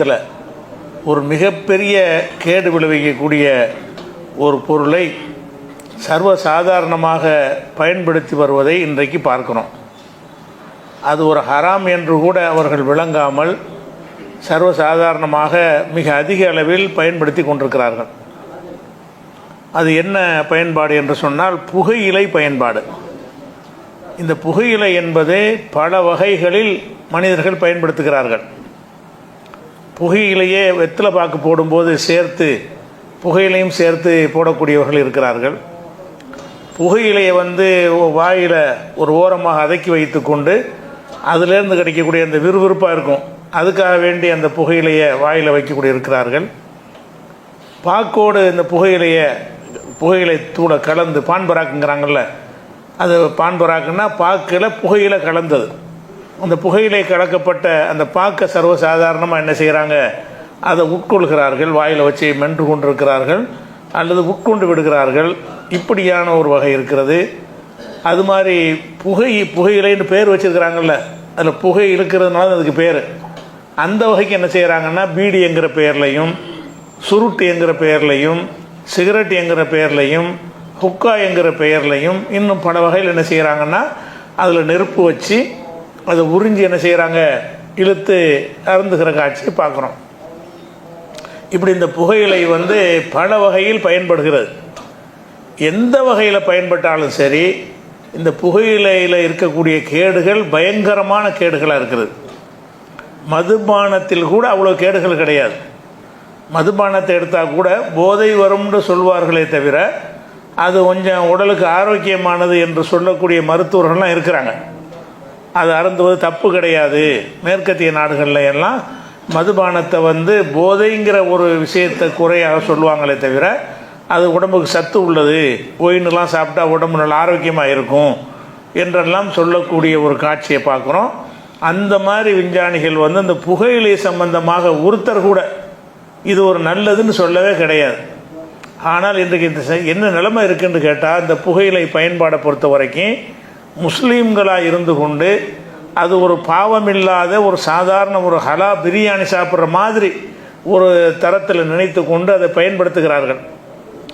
சமுதாயத்தில் ஒரு மிகப்பெரிய கேடு விளைவிக்கக்கூடிய ஒரு பொருளை சர்வசாதாரணமாக பயன்படுத்தி வருவதை இன்றைக்கு பார்க்கிறோம். அது ஒரு ஹராம் என்று கூட அவர்கள் விளங்காமல் சர்வசாதாரணமாக மிக அதிக அளவில் பயன்படுத்தி கொண்டிருக்கிறார்கள். அது என்ன பயன்பாடு என்று சொன்னால் புகையிலை பயன்பாடு. இந்த புகையிலை என்பது பல வகைகளில் மனிதர்கள் பயன்படுத்துகிறார்கள். புகையிலையே வெற்றிலை பாக்கு போடும்போது சேர்த்து புகையிலையும் சேர்த்து போடக்கூடியவர்கள் இருக்கிறார்கள். புகையிலையை வாயில் ஒரு ஓரமாக அதக்கி வைத்து கொண்டு அதிலேருந்து கிடைக்கக்கூடிய அந்த விறுவிறுப்பாக இருக்கும், அதுக்காக வேண்டி அந்த புகையிலையை வாயில் வைக்கக்கூடிய இருக்கிறார்கள். பாக்கோடு இந்த புகையிலை தூளை கலந்து பான்பராக்குங்கிறாங்கல்ல, அது பான்பராக்குன்னா பாக்கில் புகையிலை கலந்தது. அந்த புகையிலை கலக்கப்பட்ட அந்த பாக்கை சர்வசாதாரணமாக என்ன செய்கிறாங்க, அதை உட்கொள்கிறார்கள், வாயில் வச்சு மென்று கொண்டிருக்கிறார்கள் அல்லது உட்கொண்டு விடுகிறார்கள். இப்படியான ஒரு வகை இருக்கிறது. அது மாதிரி புகையிலைன்னு பேர் வச்சுருக்கிறாங்கல்ல, அதில் புகை இழுக்கிறதுனால அதுக்கு பேர். அந்த வகைக்கு என்ன செய்கிறாங்கன்னா பீடி என்கிற பெயர்லையும், சுருட்டு என்கிற பெயர்லையும், சிகரெட் என்கிற பெயர்லையும், ஹுக்கா என்கிற பெயர்லையும் இன்னும் பல வகையில் என்ன செய்கிறாங்கன்னா அதில் நெருப்பு வச்சு அதை உறிஞ்சி என்ன செய்கிறாங்க, இழுத்து அருந்துகிற காட்சியை பார்க்குறோம். இப்படி இந்த புகையிலை பல வகையில் பயன்படுகிறது. எந்த வகையில் பயன்பட்டாலும் சரி, இந்த புகையிலையில் இருக்கக்கூடிய கேடுகள் பயங்கரமான கேடுகளாக இருக்கிறது. மதுபானத்தில் கூட அவ்வளோ கேடுகள் கிடையாது. மதுபானத்தை எடுத்தால் கூட போதை வரும்னு சொல்வார்களே தவிர அது கொஞ்சம் உடலுக்கு ஆரோக்கியமானது என்று சொல்லக்கூடிய மருத்துவர்கள்லாம் இருக்கிறாங்க. அது அருந்துவது தப்பு கிடையாது. மேற்கத்திய நாடுகளில் எல்லாம் மதுபானத்தை போதைங்கிற ஒரு விஷயத்தை குறையாக சொல்லுவாங்களே தவிர அது உடம்புக்கு சத்து உள்ளது, ஒயின்லாம் சாப்பிட்டா உடம்பு நல்லா ஆரோக்கியமாக இருக்கும் என்றெல்லாம் சொல்லக்கூடிய ஒரு காட்சியை பார்க்குறோம். அந்த மாதிரி விஞ்ஞானிகள் அந்த புகையிலை சம்பந்தமாக ஒருத்தர் கூட இது ஒரு நல்லதுன்னு சொல்லவே கிடையாது. ஆனால் இன்றைக்கு என்ன நிலைமை இருக்குன்னு கேட்டால், இந்த புகையிலை பயன்பாடை பொறுத்த வரைக்கும் முஸ்லீம்களாக இருந்து கொண்டு அது ஒரு பாவமில்லாத ஒரு சாதாரண ஒரு ஹலா பிரியாணி சாப்பிட்ற மாதிரி ஒரு தரத்தில் நினைத்து கொண்டு அதை பயன்படுத்துகிறார்கள்.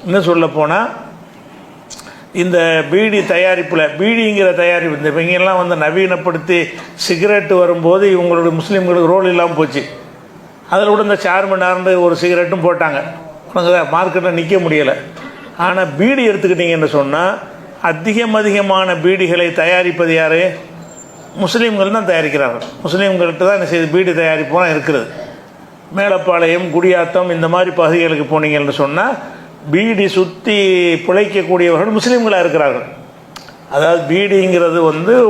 இன்னும் சொல்ல போனால் இந்த பீடி தயாரிப்பில், பீடிங்கிற தயாரிப்பு இந்த இவங்கெல்லாம் நவீனப்படுத்தி சிகரெட்டு வரும்போது இவங்களுடைய முஸ்லீம்களுக்கு ரோல் இல்லாமல் போச்சு. அதில் கூட இந்த சார்மினார்னு ஒரு சிகரெட்டும் போட்டாங்க. மார்க்கெட்டில் நிற்க முடியலை. ஆனால் பீடி எடுத்துக்கிட்டிங்கன்னு சொன்னால் அதிகமான பீடிகளை தயாரிப்பது யார்? முஸ்லீம்கள் தான் தயாரிக்கிறார்கள். முஸ்லீம்கள்கிட்ட தான் என்ன செய்யுது, பீடி தயாரிப்புலாம் இருக்கிறது. மேலப்பாளையம், குடியாத்தம் இந்த மாதிரி பகுதிகளுக்கு போனீங்கன்னு சொன்னால் பீடி சுற்றி பிழைக்கக்கூடியவர்கள் முஸ்லீம்களாக இருக்கிறார்கள். அதாவது பீடிங்கிறது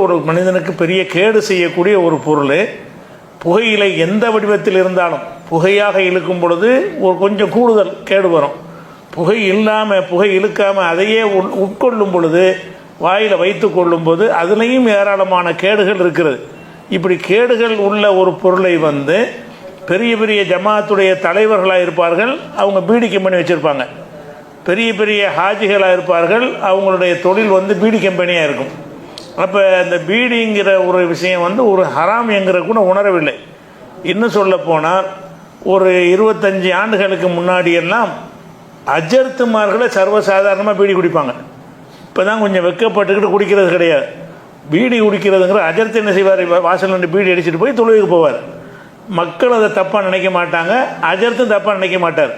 ஒரு மனிதனுக்கு பெரிய கேடு செய்யக்கூடிய ஒரு பொருள். புகையிலை எந்த வடிவத்தில் இருந்தாலும் புகையாக இழுக்கும் பொழுது ஒரு கொஞ்சம் கூடுதல் கேடு வரும். புகை இழுக்காமல் அதையே உட்கொள்ளும் பொழுது, வாயில் வைத்து கொள்ளும்போது அதுலேயும் ஏராளமான கேடுகள் இருக்கிறது. இப்படி கேடுகள் உள்ள ஒரு பொருளை பெரிய பெரிய ஜமாத்துடைய தலைவர்களாக இருப்பார்கள், அவங்க பீடி கம்பெனி வச்சுருப்பாங்க. பெரிய பெரிய ஹாஜிகளாக இருப்பார்கள், அவங்களுடைய தொழில் பீடி கம்பெனியாக இருக்கும். அப்போ இந்த பீடிங்கிற ஒரு விஷயம் ஒரு ஹராம் என்கிற கூட உணரவில்லை. இன்னும் சொல்ல போனால் ஒரு 25 ஆண்டுகளுக்கு முன்னாடியெல்லாம் அஜர்த்துமார்களை சர்வசாதாரணமாக பீடி குடிப்பாங்க. இப்போ தான் கொஞ்சம் வெக்கப்பட்டுக்கிட்டு குடிக்கிறது கிடையாது. பீடி குடிக்கிறதுங்கிற அஜர்த்து என்ன செய்வார், வாசல் நின்று பீடி அடிச்சுட்டு போய் தொழுவுக்கு போவார். மக்கள் அதை தப்பாக நினைக்க மாட்டாங்க, அஜர்த்தும் தப்பாக நினைக்க மாட்டார்.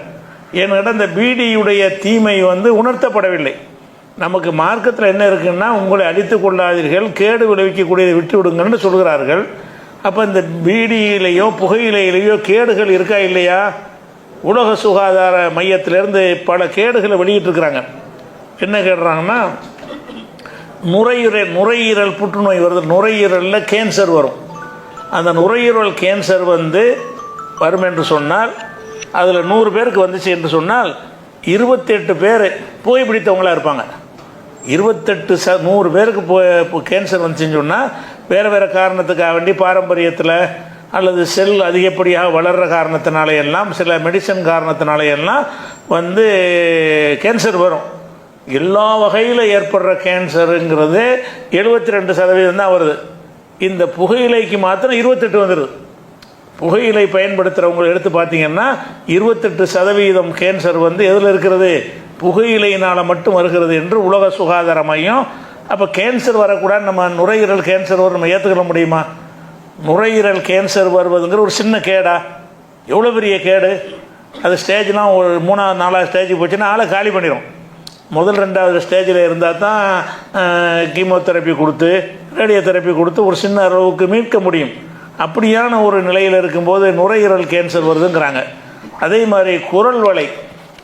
ஏன்னா இந்த பீடியுடைய தீமை உணர்த்தப்படவில்லை. நமக்கு மார்க்கத்தில் என்ன இருக்குன்னா, உங்களை அழித்து கொள்ளாதீர்கள், கேடு விளைவிக்கக்கூடியதை விட்டு விடுங்கன்னு சொல்கிறார்கள். அப்போ இந்த பீடியிலேயோ புகையிலையிலேயோ கேடுகள் இருக்கா இல்லையா? உலக சுகாதார மையத்திலேருந்து பல கேடுகளை வெளியிட்டிருக்கிறாங்க. என்ன கேடுறாங்கன்னா, நுரையீரல் புற்றுநோய் வருது, நுரையீரலில் கேன்சர் வரும். அந்த நுரையீரல் கேன்சர் வரும் என்று சொன்னால், அதில் 100 பேருக்கு வந்துச்சு என்று சொன்னால் 28 பேர் புகைப்பிடித்தவங்களாக இருப்பாங்க. 100 பேருக்கு கேன்சர் வந்துச்சுன்னு சொன்னால் வேறு காரணத்துக்காக வேண்டி பாரம்பரியத்தில் அல்லது செல் அதிகப்படியாக வளர்கிற காரணத்தினால எல்லாம், சில மெடிசன் காரணத்தினால எல்லாம் கேன்சர் வரும். எல்லா வகையில் ஏற்படுற கேன்சருங்கிறது 72% தான் வருது. இந்த புகையிலைக்கு மாத்திரம் 28 வந்துடுது. புகையிலை பயன்படுத்துகிறவங்களை எடுத்து பார்த்தீங்கன்னா 28% கேன்சர் வந்து எதில் இருக்கிறது, புகையிலையினால் மட்டும் வருகிறது என்று உலக சுகாதார மையம். அப்போ கேன்சர் வரக்கூடாது, நம்ம நுரையீரல் கேன்சர் வரும் நம்ம ஏற்றுக்கிற முடியுமா? நுரையீரல் கேன்சர் வருவதுங்கிற ஒரு சின்ன கேடா, எவ்வளோ பெரிய கேடு அது. ஸ்டேஜ்லாம் ஒரு 3வது 4வது ஸ்டேஜுக்கு போச்சுன்னா ஆளை காலி பண்ணிடும். முதல் 2வது ஸ்டேஜில் இருந்தால் தான் கீமோதெரப்பி கொடுத்து ரேடியோ தெரப்பி கொடுத்து ஒரு சின்ன அளவுக்கு மீட்க முடியும். அப்படியான ஒரு நிலையில் இருக்கும்போது நுரையீரல் கேன்சர் வருதுங்கிறாங்க. அதே மாதிரி குரல் வளை,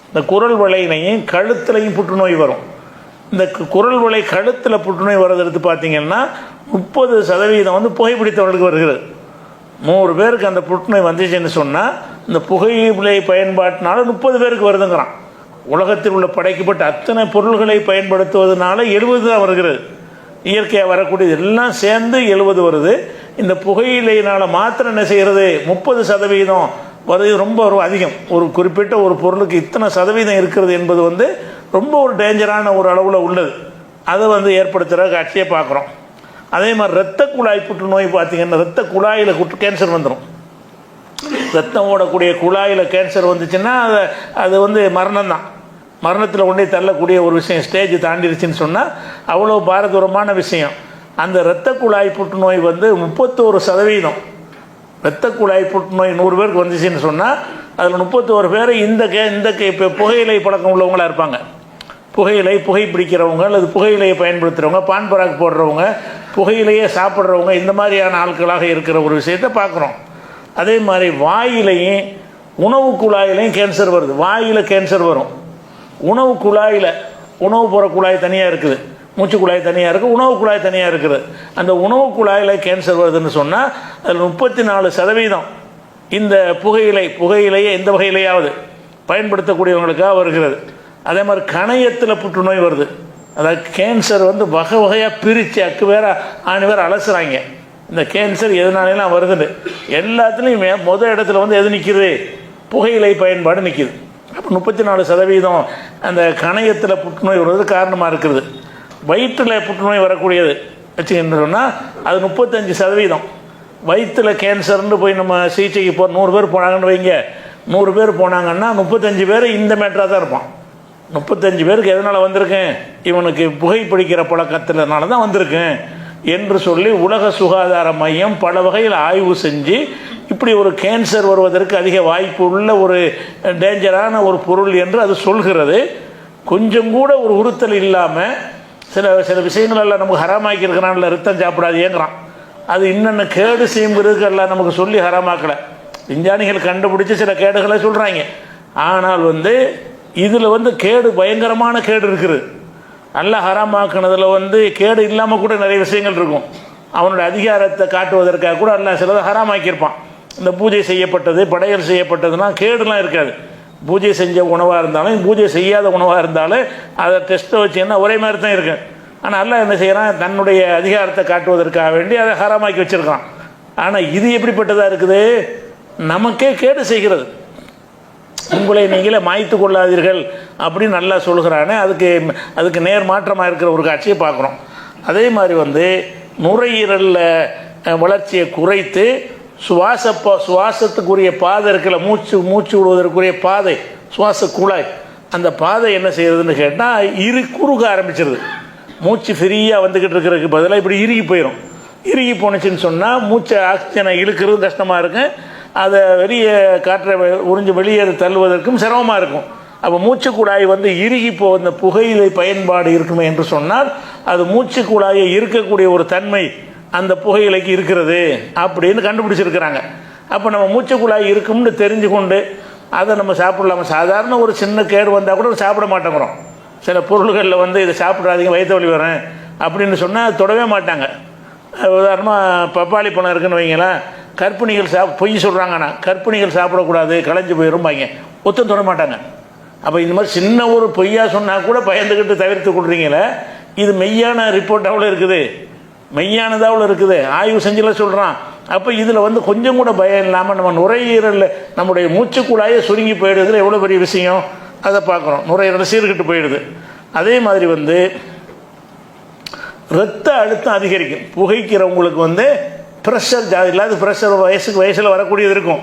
இந்த குரல் வளையிலையும் கழுத்துலையும் புற்றுநோய் வரும். இந்த குரல் வளை கழுத்தில் புற்றுநோய் வர்றது எடுத்து பார்த்தீங்கன்னா 30% வந்து புகைப்பிடித்தவர்களுக்கு வருகிறது. 100 பேருக்கு அந்த புற்றுநோய் வந்துச்சுன்னு சொன்னால் இந்த புகையிலை பயன்பாட்டினால 30 பேருக்கு வருதுங்கிறான். உலகத்தில் உள்ள படைக்கப்பட்ட அத்தனை பொருள்களை பயன்படுத்துவதனால 70 தான் வருகிறது. இயற்கையாக வரக்கூடியது எல்லாம் சேர்ந்து 70 வருது. இந்த புகையிலையினால் மாத்திரம் என்ன செய்கிறது, 30% வருது. ரொம்ப ஒரு அதிகம். ஒரு குறிப்பிட்ட ஒரு பொருளுக்கு இத்தனை சதவீதம் இருக்கிறது என்பது வந்து ரொம்ப ஒரு டேஞ்சரான ஒரு அளவில் உள்ளது. அதை வந்து ஏற்படுத்துகிற காட்சியை பார்க்குறோம். அதே மாதிரி இரத்த குழாய் புற்றுநோய் பார்த்தீங்கன்னா இரத்த குழாயில் கேன்சர் வந்துடும். ரத்தம் ஓடக்கூடிய குழாயில் கேன்சர் வந்துச்சுன்னா அது வந்து மரணம் தான். மரணத்தில் கொண்டே தள்ளக்கூடிய ஒரு விஷயம். ஸ்டேஜ் தாண்டிடுச்சுன்னு சொன்னால் அவ்வளோ பாரதூரமான விஷயம். அந்த இரத்த குழாய் புற்றுநோய் வந்து 31%. இரத்த குழாய் புற்றுநோய் 100 பேருக்கு வந்துச்சுன்னு சொன்னால் அதில் 31 பேர் இந்த இப்போ புகையிலை பழக்கம் உள்ளவங்களாக இருப்பாங்க. புகைப்பிடிக்கிறவங்க அல்லது புகையிலையை பயன்படுத்துகிறவங்க, பான் பராக் போடுறவங்க, புகையிலையே சாப்பிட்றவங்க, இந்த மாதிரியான ஆட்களாக இருக்கிற ஒரு விஷயத்தை பார்க்குறோம். அதே மாதிரி வாயிலையும் உணவு குழாயிலையும் கேன்சர் வருது. வாயில் கேன்சர் வரும். உணவு குழாயில் உணவு போகிற குழாய் தனியாக இருக்குது, மூச்சு குழாய் தனியாக இருக்குது, உணவு குழாய் தனியாக இருக்குது. அந்த உணவு குழாயில் கேன்சர் வருதுன்னு சொன்னால் அதில் 34% இந்த புகையிலையே எந்த வகையிலையாவது பயன்படுத்தக்கூடியவங்களுக்காக வருகிறது. அதே மாதிரி கணையத்தில் புற்றுநோய் வருது. அதாவது கேன்சர் வந்து வகை வகையாக பிரித்து அக்கு வேற ஆணி வேறு அலசுறாங்க. இந்த கேன்சர் எதனாலாம் வருதுன்னு எல்லாத்துலேயும் முதல் இடத்துல வந்து எது நிற்கிது, புகையிலை பயன்பாடு நிற்கிது. அப்போ 34% அந்த கணையத்தில் புற்றுநோய் வருவது காரணமாக இருக்கிறது. வயிற்றில் புற்றுநோய் வரக்கூடியது வச்சுக்கின்னு சொன்னால் அது 35%. வயிற்றில் கேன்சர்னு போய் நம்ம சிகிச்சைக்கு 100 பேர் போனாங்கன்னு வைங்க, 100 பேர் போனாங்கன்னா 35 பேர் இந்த மேட்டராக தான் இருப்பான். 35 பேருக்கு எதனால் வந்திருக்கேன், இவனுக்கு புகைப்பிடிக்கிற பழக்கத்தினால தான் வந்திருக்கேன் என்று சொல்லி உலக சுகாதார மையம் பல வகையில் ஆய்வு செஞ்சு இப்படி ஒரு கேன்சர் வருவதற்கு அதிக வாய்ப்பு உள்ள ஒரு டேஞ்சரான ஒரு பொருள் என்று அது சொல்கிறது. கொஞ்சம் கூட ஒரு உறுத்தல் இல்லாமல் சில விஷயங்கள் எல்லாம் நமக்கு ஹராமாக்கி இருக்கிறான்ல, ரத்தம் சாப்பிடாதேங்கிறான். அது இன்னென்ன கேடு செய்யுங்கிறதுக்கு எல்லாம் நமக்கு சொல்லி ஹராமாக்கலை. விஞ்ஞானிகள் கண்டுபிடிச்சி சில கேடுகளை சொல்கிறாங்க. ஆனால் வந்து இதில் வந்து கேடு பயங்கரமான கேடு இருக்குது. நல்லா ஹராமாக்குனதில் வந்து கேடு இல்லாமல் கூட நிறைய விஷயங்கள் இருக்கும். அவனுடைய அதிகாரத்தை காட்டுவதற்காக கூட எல்லாம் சிலதை ஹராமாக்கியிருப்பான். இந்த பூஜை செய்யப்பட்டது, படையல் செய்யப்பட்டதுன்னா கேடுலாம் இருக்காது. பூஜை செஞ்ச உணவாக இருந்தாலும் பூஜை செய்யாத உணவாக இருந்தாலும் அதை டெஸ்ட்டை வச்சுன்னா ஒரே மாதிரி தான் இருக்கு. ஆனால் எல்லாம் என்ன செய்கிறான், தன்னுடைய அதிகாரத்தை காட்டுவதற்காக வேண்டி அதை ஹராமாக்கி வச்சுருக்கான். ஆனால் இது எப்படிப்பட்டதாக இருக்குது, நமக்கே கேடு செய்கிறது. உங்களை நீங்களே மாய்த்து கொள்ளாதீர்கள் அப்படின்னு நல்லா சொல்கிறானே, அதுக்கு நேர் மாற்றமாக இருக்கிற ஒரு காட்சியை பார்க்குறோம். அதே மாதிரி வந்து நுரையீரலில் வளர்ச்சியை குறைத்து சுவாசத்துக்குரிய பாதை இருக்கல, மூச்சு விடுவதற்குரிய பாதை, சுவாச குழாய், அந்த பாதை என்ன செய்யறதுன்னு கேட்டால் குறுக ஆரம்பிச்சிருது. மூச்சு ஃப்ரீயாக வந்துக்கிட்டு இருக்கிறதுக்கு பதிலாக இப்படி இறுகி போயிடும். இறுகி போணுச்சுன்னு சொன்னால் மூச்சை ஆக்சிஜனை இழுக்கிறது கஷ்டமாக இருக்கும். அதை வெளியே காற்றை வெளியேற தள்ளுவதற்கும் சிரமமாக இருக்கும். அப்போ மூச்சு குழாய் வந்து இறுகி இந்த புகையிலை பயன்பாடு இருக்குமே என்று சொன்னால் அது மூச்சு குழாயை இருக்கக்கூடிய ஒரு தன்மை அந்த புகையிலைக்கு இருக்கிறது அப்படின்னு கண்டுபிடிச்சிருக்கிறாங்க. அப்போ நம்ம மூச்சு குழாய் இருக்கும்னு தெரிஞ்சு கொண்டு அதை நம்ம சாப்பிடலாமா? சாதாரண ஒரு சின்ன கேடு வந்தால் கூட சாப்பிட மாட்டேங்கிறோம். சில பொருள்களில் வந்து இதை சாப்பிட்றாதீங்க வயிற்று வலி வரேன் அப்படின்னு சொன்னால் தொடவே மாட்டாங்க. உதாரணமாக பப்பாளி பழம் இருக்குன்னு வைங்களேன், கர்ப்பிணிகள் பொய் சொல்கிறாங்கண்ணா, கர்ப்பிணிகள் சாப்பிடக்கூடாது களைஞ்சு போயிரும்பாங்க, ஒத்தும் தொட மாட்டாங்க. அப்போ இந்த மாதிரி சின்ன ஒரு பொய்யா சொன்னால் கூட பயந்துக்கிட்டு தவிர்த்து கொடுறீங்களே, இது மெய்யான ரிப்போர்ட்டாவில் இருக்குது, மெய்யானதாவில் இருக்குது, ஆய்வு செஞ்சுல சொல்கிறான். அப்போ இதில் வந்து கொஞ்சம் கூட பயம் இல்லாமல் நம்ம நுரையீரலில் நம்முடைய மூச்சுக்குழாயே சுருங்கி போயிடுறதுல எவ்வளோ பெரிய விஷயம் அதை பார்க்குறோம். நுரையீரல் சீர்கிட்டு போயிடுது. அதே மாதிரி வந்து இரத்த அழுத்தம் அதிகரிக்கும். புகைக்கிறவங்களுக்கு வந்து ப்ரெஷர் இல்லாத ப்ரெஷர் வயசில் வரக்கூடியது இருக்கும்.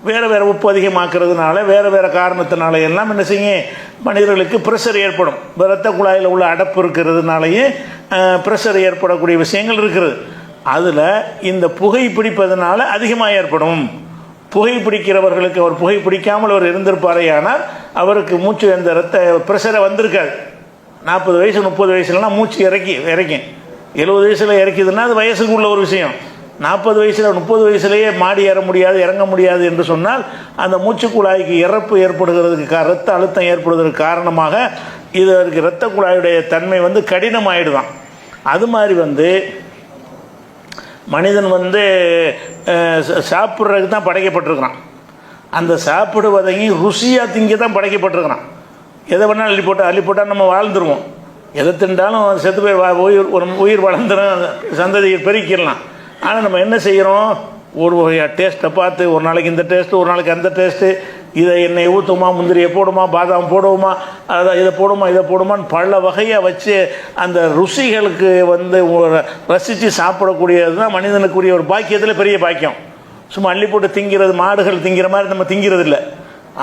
வேறு உப்பு அதிகமாக்குறதுனால வேறு காரணத்தினால எல்லாம் என்ன செய்யும், மனிதர்களுக்கு ப்ரெஷர் ஏற்படும். இரத்த குழாயில் உள்ள அடப்பு இருக்கிறதுனாலேயே ப்ரெஷர் ஏற்படக்கூடிய விஷயங்கள் இருக்கிறது. அதில் இந்த புகை பிடிப்பதனால அதிகமாக ஏற்படும். புகை பிடிக்கிறவர்களுக்கு, அவர் புகை பிடிக்காமல் அவர் இருந்திருப்பாரே, ஆனால் அவருக்கு மூச்சு அந்த இரத்த ப்ரெஷரை வந்திருக்காது. 40 வயசு 30 வயசுலலாம் மூச்சு இறக்கும். 70 வயசில் இறக்கிதுன்னா அது வயசுக்கு உள்ள ஒரு விஷயம். 40 வயசில் 30 வயசுலேயே மாடி ஏற முடியாது, இறங்க முடியாது என்று சொன்னால் அந்த மூச்சு குழாய்க்கு இறப்பு ஏற்படுகிறதுக்கு, இரத்த அழுத்தம் ஏற்படுவதற்கு காரணமாக இதற்கு இரத்த குழாயுடைய தன்மை கடினமாயிடுதான். அது மாதிரி மனிதன் சாப்பிட்றதுக்கு தான் படைக்கப்பட்டிருக்கிறான். அந்த சாப்பிடுவதையும் ருசியாக திங்க தான் படைக்கப்பட்டிருக்கிறான். எதை வேணாலும் அள்ளி போட்டால் நம்ம வாழ்ந்துருவோம். எதை திண்டாலும் செத்து போய் உயிர் வளர்ந்துடும், சந்ததியை பெருக்கிடலாம். ஆனால் நம்ம என்ன செய்கிறோம், ஒரு வகையாக டேஸ்ட்டை பார்த்து ஒரு நாளைக்கு இந்த டேஸ்ட்டு, ஒரு நாளைக்கு அந்த டேஸ்ட்டு, இதை எண்ணெய் ஊற்றுமா, முந்திரியை போடுமா, பாதாம் போடுவோமா, இதை போடுமான்னு பல வகையாக வச்சு அந்த ருசிகளுக்கு ரசித்து சாப்பிடக்கூடியது தான் மனிதனுக்குரிய ஒரு பாக்கியத்தில் பெரிய பாக்கியம். சும்மா அள்ளி போட்டு திங்கிறது, மாடுகள் திங்கிற மாதிரி நம்ம திங்கிறது இல்லை.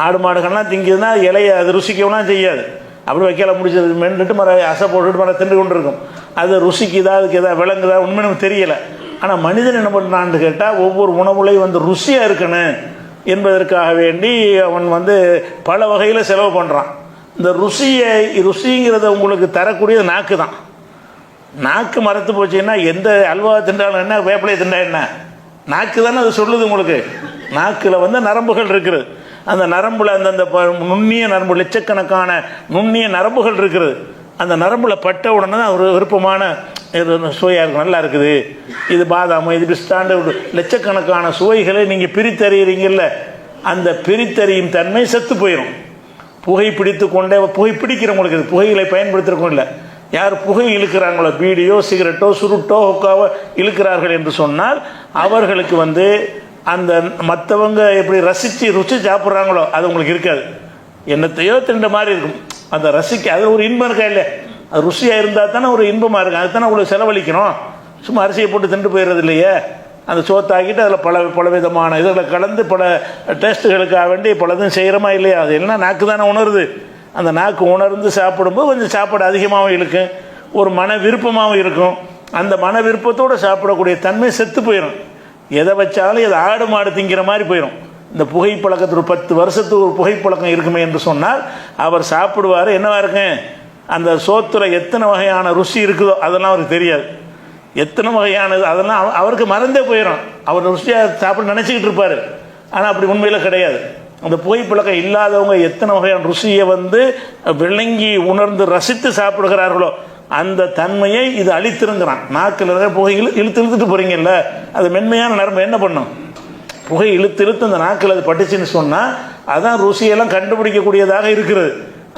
ஆடு மாடுகள்லாம் திங்கிறதுனா இலையை அது ருசிக்கவும் செய்யாது. அப்படி வைக்கல முடிச்சது மென்னுட்டு அசை போட்டுட்டு தின்று கொண்டு இருக்கும். அது ருசிக்குதா, அதுக்கு எதாவது விளங்குதா உண்மை நமக்கு தெரியலை. ஆனால் மனிதன் என்ன பண்ணுறான்னு கேட்டால், ஒவ்வொரு உணவுலையும் ருசியாக இருக்கணும் என்பதற்காக வேண்டி அவன் பல வகையில் செலவு பண்ணுறான். இந்த ருசிங்கிறத உங்களுக்கு தரக்கூடியது நாக்கு தான். நாக்கு மரத்து போச்சுன்னா எந்த அல்வா திண்டாலும் என்ன, வேப்பிலையை திண்டா என்ன, நாக்கு தானே அது சொல்லுது உங்களுக்கு. நாக்கில் நரம்புகள் இருக்குது. அந்த நரம்பில் அந்தந்த நுண்ணிய நரம்பு, லட்சக்கணக்கான நுண்ணிய நரம்புகள் இருக்கிறது. அந்த நரம்பில் பட்ட உடனே தான் ஒரு விருப்பமான சுவையாக இருக்கும், நல்லா இருக்குது, இது பாதாம், இது பிஸ்தாண்டு, லட்சக்கணக்கான சுவைகளை நீங்கள் பிரித்தறிகிறீங்கல்ல, அந்த பிரித்தறியும் தன்மை செத்து போயிடும். புகை பிடித்து கொண்டே, புகை பிடிக்கிறவங்களுக்கு, புகைகளை பயன்படுத்துகிறவங்க இல்லை, யார் புகை இழுக்கிறாங்களோ, பீடியோ சிகரெட்டோ சுருட்டோ ஹொக்காவோ இழுக்கிறார்கள் என்று சொன்னால் அவர்களுக்கு அந்த மற்றவங்க எப்படி ருசி சாப்பிட்றாங்களோ அது உங்களுக்கு இருக்காது. என்னத்தையோ தின்ற மாதிரி இருக்கும். அந்த ரசிக்க அது ஒரு இன்பம் இருக்கா இல்லை, அது ருசியாக இருந்தால் தானே ஒரு இன்பமாக இருக்கும். அதுதானே உங்களுக்கு செலவழிக்கணும். சும்மா அரிசியை போட்டு தின்று போயிடுறது இல்லையே. அந்த சோத்தாக்கிட்டு அதில் பல விதமான இதில் கலந்து பல டேஸ்ட்டுகளுக்காக வேண்டி பலதும் செய்கிறோமா இல்லையா. அது எல்லாம் நாக்கு தானே உணருது. அந்த நாக்கு உணர்ந்து சாப்பிடும்போது கொஞ்சம் சாப்பாடு அதிகமாகவும் இருக்கும், ஒரு மன விருப்பமாகவும் இருக்கும். அந்த மன விருப்பத்தோடு சாப்பிடக்கூடிய தன்மை செத்து போயிடும். எதை வச்சாலும் இது ஆடு மாடு திங்கிற மாதிரி போயிடும். இந்த புகைப்பழக்கத்தில் ஒரு 10 வருஷத்துக்கு ஒரு புகைப்பழக்கம் இருக்குமே என்று சொன்னால் அவர் சாப்பிடுவார். என்னவா இருக்கும், அந்த சோத்தில் எத்தனை வகையான ருசி இருக்குதோ அதெல்லாம் அவருக்கு தெரியாது. எத்தனை வகையானது அதெல்லாம் அவருக்கு மறந்தே போயிடும். அவர் ருசியாக சாப்பிட நினச்சிக்கிட்டு இருப்பார். ஆனால் அப்படி உண்மையில் கிடையாது. அந்த புகைப்பழக்கம் இல்லாதவங்க எத்தனை வகையான ருசியை விளங்கி உணர்ந்து ரசித்து சாப்பிடுகிறார்களோ அந்த தன்மையை இது அழித்திருங்கிறான். நாக்கில் இருக்கிற புகையில் இழுத்துட்டு போகிறீங்கல்ல, அது மென்மையான நரம்பு என்ன பண்ணும், புகை இழுத்து அந்த நாக்கில் அது பட்டுச்சுன்னு சொன்னால் அதான் ருசியெல்லாம் கண்டுபிடிக்கக்கூடியதாக இருக்கிறது.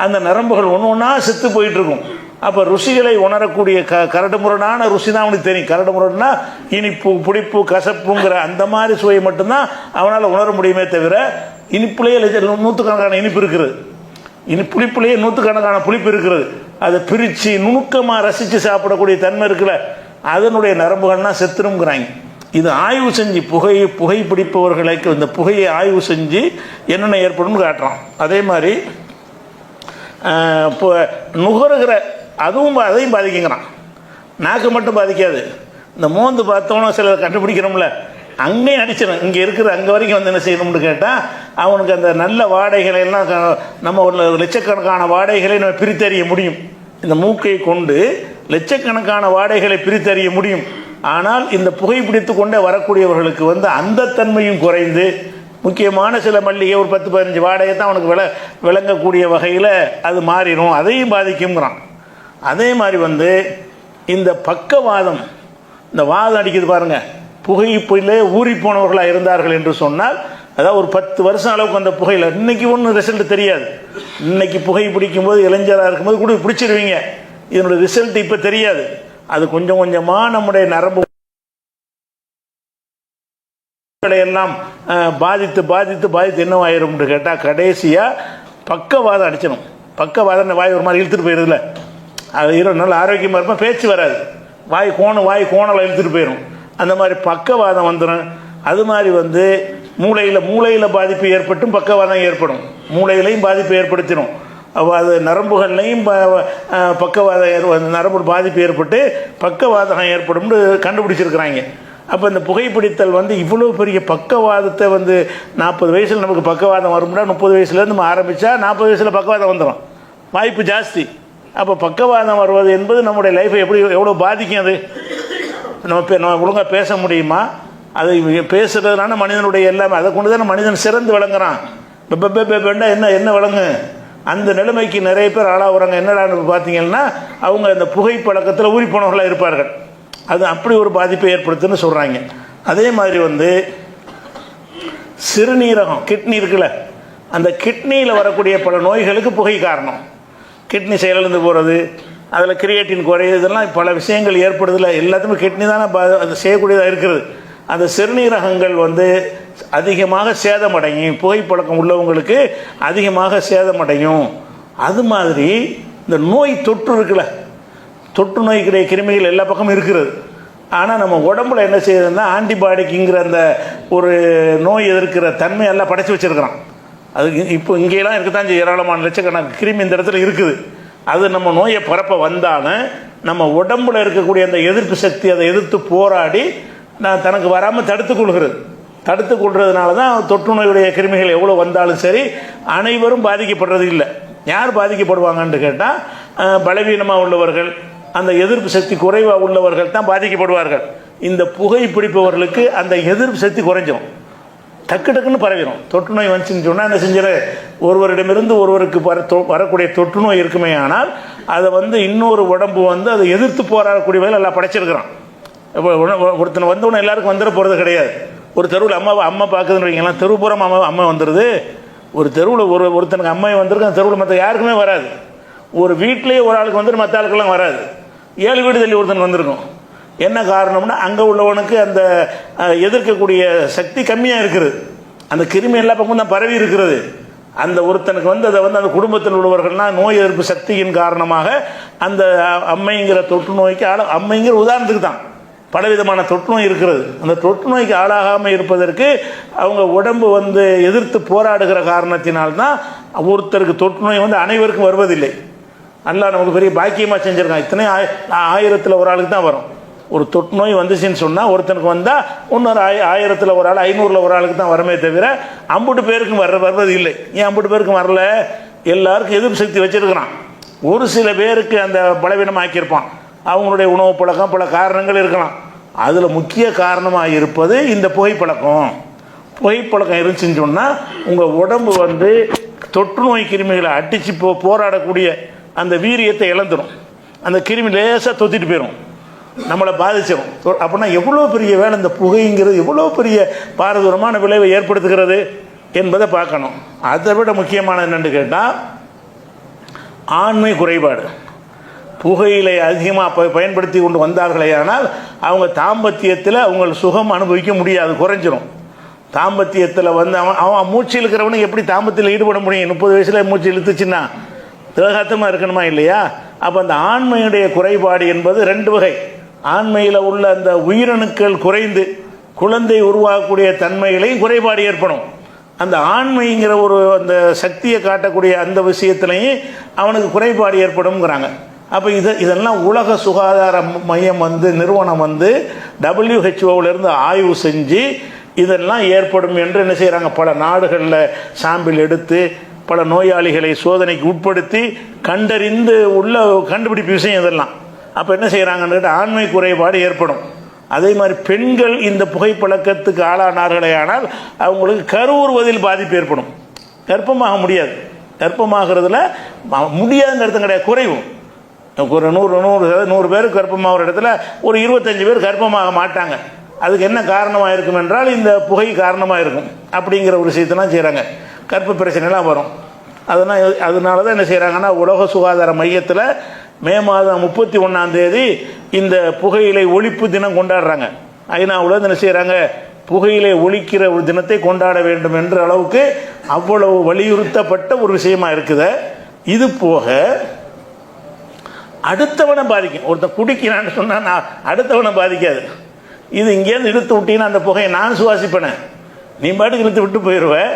அந்த நரம்புகள் ஒன்று ஒன்றா செத்து போயிட்டுருக்கும். அப்போ ருசிகளை உணரக்கூடிய கரடு முரடான ருசி தான் அவனுக்கு தெரியும். கரடு முரடுனா இனிப்பு, புளிப்பு, கசப்புங்கிற அந்த மாதிரி சுவையை மட்டும்தான் அவனால் உணர முடியுமே தவிர, இனிப்புலேயே நூற்றுக்கணக்கான இனிப்பு இருக்கிறது, புளிப்புலேயே நூற்றுக்கணக்கான புளிப்பு இருக்கிறது. அதை பிரித்து நுணுக்கமாக ரசித்து சாப்பிடக்கூடிய தன்மை இருக்குல்ல, அதனுடைய நரம்புகள்லாம் செத்துருங்கிறாங்க. இது ஆய்வு செஞ்சு புகை பிடிப்பவர்களுக்கு இந்த புகையை ஆய்வு செஞ்சு என்னென்ன ஏற்படும் காட்டுறான். அதே மாதிரி இப்போ நுகருகிற அதையும் பாதிக்குங்கிறான். நாக்கு மட்டும் பாதிக்காது. இந்த மோந்து பார்த்தோன்னா சிலர் கண்டுபிடிக்கிறோம்ல, அங்கேயும் அடிச்சிடும். இங்கே இருக்கிற அங்கே வரைக்கும் என்ன செய்யணும்னு கேட்டால் அவனுக்கு அந்த நல்ல வாடைகளை எல்லாம் நம்ம ஒரு லட்சக்கணக்கான வாடைகளை நம்ம பிரித்தறிய முடியும். இந்த மூக்கை கொண்டு லட்சக்கணக்கான வாடைகளை பிரித்தறிய முடியும். ஆனால் இந்த புகைப்பிடித்து கொண்டே வரக்கூடியவர்களுக்கு அந்த தன்மையும் குறைந்து முக்கியமான சில மல்லிகை ஒரு 10-15 வாடகை தான் அவனுக்கு விளங்கக்கூடிய வகையில் அது மாறிடும். அதையும் பாதிக்குங்கிறான். அதே மாதிரி இந்த பக்கவாதம், இந்த வாதம் அடிக்குது பாருங்கள், புகைப்பிலே ஊறி போனவர்களாக இருந்தார்கள் என்று சொன்னால், அதாவது ஒரு 10 வருஷம் அளவுக்கு அந்த புகையில் இன்றைக்கி ஒன்றும் ரிசல்ட் தெரியாது. இன்றைக்கி புகை பிடிக்கும்போது இளைஞராக இருக்கும்போது கூட பிடிச்சிருவீங்க, இதனுடைய ரிசல்ட் இப்போ தெரியாது. அது கொஞ்சம் கொஞ்சமாக நம்முடைய நரம்பு எல்லாம் பாதித்து என்னவாயிரும்னு கேட்டால் கடைசியாக பக்கவாதம் அடிச்சிடும். பக்கவாதம் வாய் ஒரு மாதிரி இழுத்துட்டு போயிடுதுல, அது நல்ல ஆரோக்கியமாக இருப்போம், பேச்சு வராது, வாய் கோணலை இழுத்துட்டு போயிடும். அந்த மாதிரி பக்கவாதம் வந்துடும். அது மாதிரி வந்து மூளையில் பாதிப்பு ஏற்பட்டும் பக்கவாதம் ஏற்படும், மூளையிலையும் பாதிப்பு ஏற்படுத்திடும். அப்போ அது நரம்புகள்லையும் பக்கவாதம் நரம்பு பாதிப்பு ஏற்பட்டு பக்கவாதம் ஏற்படும்னு கண்டுபிடிச்சிருக்கிறாங்க. அப்போ இந்த புகைப்பிடித்தல் வந்து இவ்வளோ பெரிய பக்கவாதத்தை வந்து 40 வயசில் நமக்கு பக்கவாதம் வரும்னா 30 வயசுலேருந்து நம்ம ஆரம்பித்தா 40 வயசில் பக்கவாதம் வந்துடும், வாய்ப்பு ஜாஸ்தி. அப்போ பக்கவாதம் வருவது என்பது நம்முடைய லைஃப்பை எவ்வளோ பாதிக்கும். அது நம்ம ஒழுங்காக பேச முடியுமா? அது பேசுகிறதுனால மனிதனுடைய எல்லாமே அதை கொண்டு தானே மனிதன் சிறந்து விளங்குறான். என்ன விளங்கு அந்த நிலைமைக்கு நிறைய பேர் ஆளாகிறாங்க. என்னடான்னு பார்த்தீங்கன்னா அவங்க அந்த புகைப்பழக்கத்தில் ஊறி போனவர்களாக இருப்பார்கள். அது அப்படி ஒரு பாதிப்பை ஏற்படுத்துன்னு சொல்கிறாங்க. அதே மாதிரி வந்து சிறுநீரகம், கிட்னி இருக்குல்ல, அந்த கிட்னியில் வரக்கூடிய பல நோய்களுக்கு புகை காரணம். கிட்னி செயலிழந்து போகிறது, அதில் கிரியேட்டின் குறையுது, இதெல்லாம் பல விஷயங்கள் ஏற்படுதில்ல. எல்லாத்துமே கிட்னி தானே அது செய்யக்கூடியதாக இருக்கிறது. அந்த சிறுநீரகங்கள் வந்து அதிகமாக சேதமடையும், புகைப்பழக்கம் உள்ளவங்களுக்கு அதிகமாக சேதமடையும். அது மாதிரி இந்த நோய் தொற்று இருக்குல்ல, தொற்று நோய்க்குடைய கிருமிகள் எல்லா பக்கமும் இருக்கிறது. ஆனால் நம்ம உடம்புல என்ன செய்யுதுன்னா ஆன்டிபாடிக்குங்கிற அந்த ஒரு நோய் எதிர்க்கிற தன்மை எல்லாம் படைச்சி வச்சுருக்கிறோம். அது இப்போ இங்கேலாம் இருக்குதான் ஏராளமான லட்சக்கணக்கான கிருமி இந்த இடத்துல இருக்குது. அது நம்ம நோயை பரப்ப வந்தாலும் நம்ம உடம்புல இருக்கக்கூடிய அந்த எதிர்ப்பு சக்தி அதை எதிர்த்து போராடி நான் தனக்கு வராமல் தடுத்து கொள்றதுனால தான் தொற்று நோயுடைய கிருமிகள் எவ்வளோ வந்தாலும் சரி அனைவரும் பாதிக்கப்படுறது இல்லை. யார் பாதிக்கப்படுவாங்கன்னு கேட்டால் பலவீனமாக உள்ளவர்கள், அந்த எதிர்ப்பு சக்தி குறைவாக உள்ளவர்கள் தான் பாதிக்கப்படுவார்கள். இந்த புகை பிடிப்பவர்களுக்கு அந்த எதிர்ப்பு சக்தி குறைஞ்சிடும், டக்குன்னு பரவிடும். தொற்று நோய் வந்துச்சுன்னு சொன்னால் என்ன செஞ்சிட, ஒருவரிடமிருந்து ஒருவருக்கு வரக்கூடிய தொற்று நோய் இருக்குமே, ஆனால் அதை வந்து இன்னொரு உடம்பு வந்து அதை எதிர்த்து போராடக்கூடிய வகையில் எல்லாம் படைச்சிருக்கிறான். இப்போ ஒருத்தனை வந்தவொடனே எல்லாருக்கும் வந்துட போகிறது கிடையாது. ஒரு தெருவில் அம்மா பார்க்குதுன்னு வைங்களா, தெருப்புறம் அம்மா வந்துடுது. ஒரு தெருவில் ஒருத்தனுக்கு அம்மா வந்திருக்கு, அந்த தெருவில் மற்ற யாருக்குமே வராது. ஒரு வீட்டிலேயே ஒரு ஆளுக்கு வந்துட்டு மற்ற ஆளுக்கெல்லாம் வராது. 7 வீடு தள்ளி ஒருத்தனுக்கு வந்திருக்கும். என்ன காரணம்னா அங்கே உள்ளவனுக்கு அந்த எதிர்க்கக்கூடிய சக்தி கம்மியாக இருக்குது. அந்த கிருமி எல்லா பக்கமும் தான் பரவி இருக்கிறது. அந்த ஒருத்தனுக்கு வந்து அதை வந்து அந்த குடும்பத்தில் உள்ளவர்கள்னால் நோய் எதிர்ப்பு சக்தியின் காரணமாக அந்த அம்மைங்கிற தொற்று நோய்க்கு அம்மைங்கிற உதாரணத்துக்கு தான் பலவிதமான தொற்று நோய் இருக்கிறது. அந்த தொற்று நோய்க்கு ஆளாகாமல் இருப்பதற்கு அவங்க உடம்பு வந்து எதிர்த்து போராடுகிற காரணத்தினால்தான் ஒருத்தருக்கு தொற்று நோய் வந்து அனைவருக்கும் வருவதில்லை. அல்லாஹ் நமக்கு பெரிய பாக்கியமாக செஞ்சுருக்கான். இத்தனை 1000ல் ஒரு ஆளுக்கு தான் வரும். ஒரு தொற்று நோய் வந்துச்சுன்னு சொன்னால் ஒருத்தனுக்கு வந்தால் இன்னொரு 1000ல் ஒரு ஆள், 500ல் ஒரு ஆளுக்கு தான் வரமே தவிர ஐம்பது பேருக்கும் வருவது இல்லை. ஏன் 50 பேருக்கும் வரல? எல்லாருக்கும் எதிர்ப்பு சக்தி வச்சிருக்கிறான். ஒரு சில பேருக்கு அந்த பலவீனம் ஆக்கியிருப்பான். அவங்களுடைய உணவு பழக்கம் பல காரணங்கள் இருக்கலாம். அதில் முக்கிய காரணமாக இருப்பது இந்த புகைப்பழக்கம் இருந்துச்சுன்னு சொன்னால் உங்கள் உடம்பு வந்து தொற்று நோய் கிருமிகளை அடித்து போராடக்கூடிய அந்த வீரியத்தை இழந்துடும். அந்த கிருமி லேசாக தொத்திட்டு போயிடும், நம்மளை பாதிச்சிடும். அப்படின்னா எவ்வளோ பெரிய வேலை இந்த புகைங்கிறது, எவ்வளோ பெரிய பாரதூரமான விளைவை ஏற்படுத்துகிறது என்பதை பார்க்கணும். அதை விட முக்கியமான என்னென்னு கேட்டால் ஆண்மை குறைபாடு. புகையிலை அதிகமாக பயன்படுத்தி கொண்டு வந்தார்களே ஆனால் அவங்க தாம்பத்தியத்தில் அவங்க சுகம் அனுபவிக்க முடியாது, குறைஞ்சிரும். தாம்பத்தியத்தில் வந்து அவன் மூச்சு இழுக்கிறவனுக்கு எப்படி தாம்பத்தியில் ஈடுபட முடியும்? 30 வயசில் மூச்சு இழுத்துச்சுன்னா திரகாத்தமாக இருக்கணுமா இல்லையா? அப்போ அந்த ஆண்மையுடைய குறைபாடு என்பது 2 வகை. ஆண்மையில் உள்ள அந்த உயிரணுக்கள் குறைந்து குழந்தை உருவாகக்கூடிய தன்மைகளையும் குறைபாடு ஏற்படும். அந்த ஆண்மைங்கிற ஒரு அந்த சக்தியை காட்டக்கூடிய அந்த விஷயத்துலையும் அவனுக்கு குறைபாடு ஏற்படும்ங்கிறாங்க. அப்போ இதெல்லாம் உலக சுகாதார மையம் வந்து நிறுவனம் வந்து WHO ஆய்வு செஞ்சு இதெல்லாம் ஏற்படும் என்று என்ன செய்கிறாங்க, பல நாடுகளில் சாம்பிள் எடுத்து பல நோயாளிகளை சோதனைக்கு உட்படுத்தி கண்டறிந்து உள்ள கண்டுபிடிப்பு விஷயம் இதெல்லாம். அப்போ என்ன செய்கிறாங்கன்னு கேட்டால் ஆண்மை குறைபாடு ஏற்படும். அதே மாதிரி பெண்கள் இந்த புகைப்பழக்கத்துக்கு ஆளானார்களே ஆனால் அவங்களுக்கு கருவுறுவதில் பாதிப்பு ஏற்படும். கர்ப்பமாக முடியாது. கர்ப்பமாகிறதுல முடியாதுங்கிற அர்த்தம் கிடையாது, குறைவும். ஒரு 100 பேருக்கு கர்ப்பமாகிற இடத்துல ஒரு 25 பேர் கர்ப்பமாக மாட்டாங்க. அதுக்கு என்ன காரணமாக இருக்கும் என்றால் இந்த புகை காரணமாக இருக்கும். அப்படிங்கிற ஒரு விஷயத்தெல்லாம் செய்கிறாங்க. கர்ப்ப பிரச்சனைலாம் வரும். அதனால தான் என்ன செய்கிறாங்கன்னா உலக சுகாதார மையத்தில் மே மாதம் 31 இந்த புகையிலை ஒழிப்பு தினம் கொண்டாடுறாங்க. ஐநாவில் என்ன செய்கிறாங்க, புகையிலை ஒழிக்கிற ஒரு தினத்தை கொண்டாட வேண்டும் என்ற அளவுக்கு அவ்வளவு வலியுறுத்தப்பட்ட ஒரு விஷயமா இருக்குது. இது போக அடுத்தவனை பாதிக்கும். ஒருத்தன் குடிக்கிறான்னு சொன்னால் அடுத்தவனை பாதிக்காது. இது இங்கேருந்து இழுத்து விட்டீங்கன்னா அந்த புகையை நான் சுவாசிப்பேனே, நீ பாட்டுக்கு இழுத்து விட்டு போயிடுவேன்,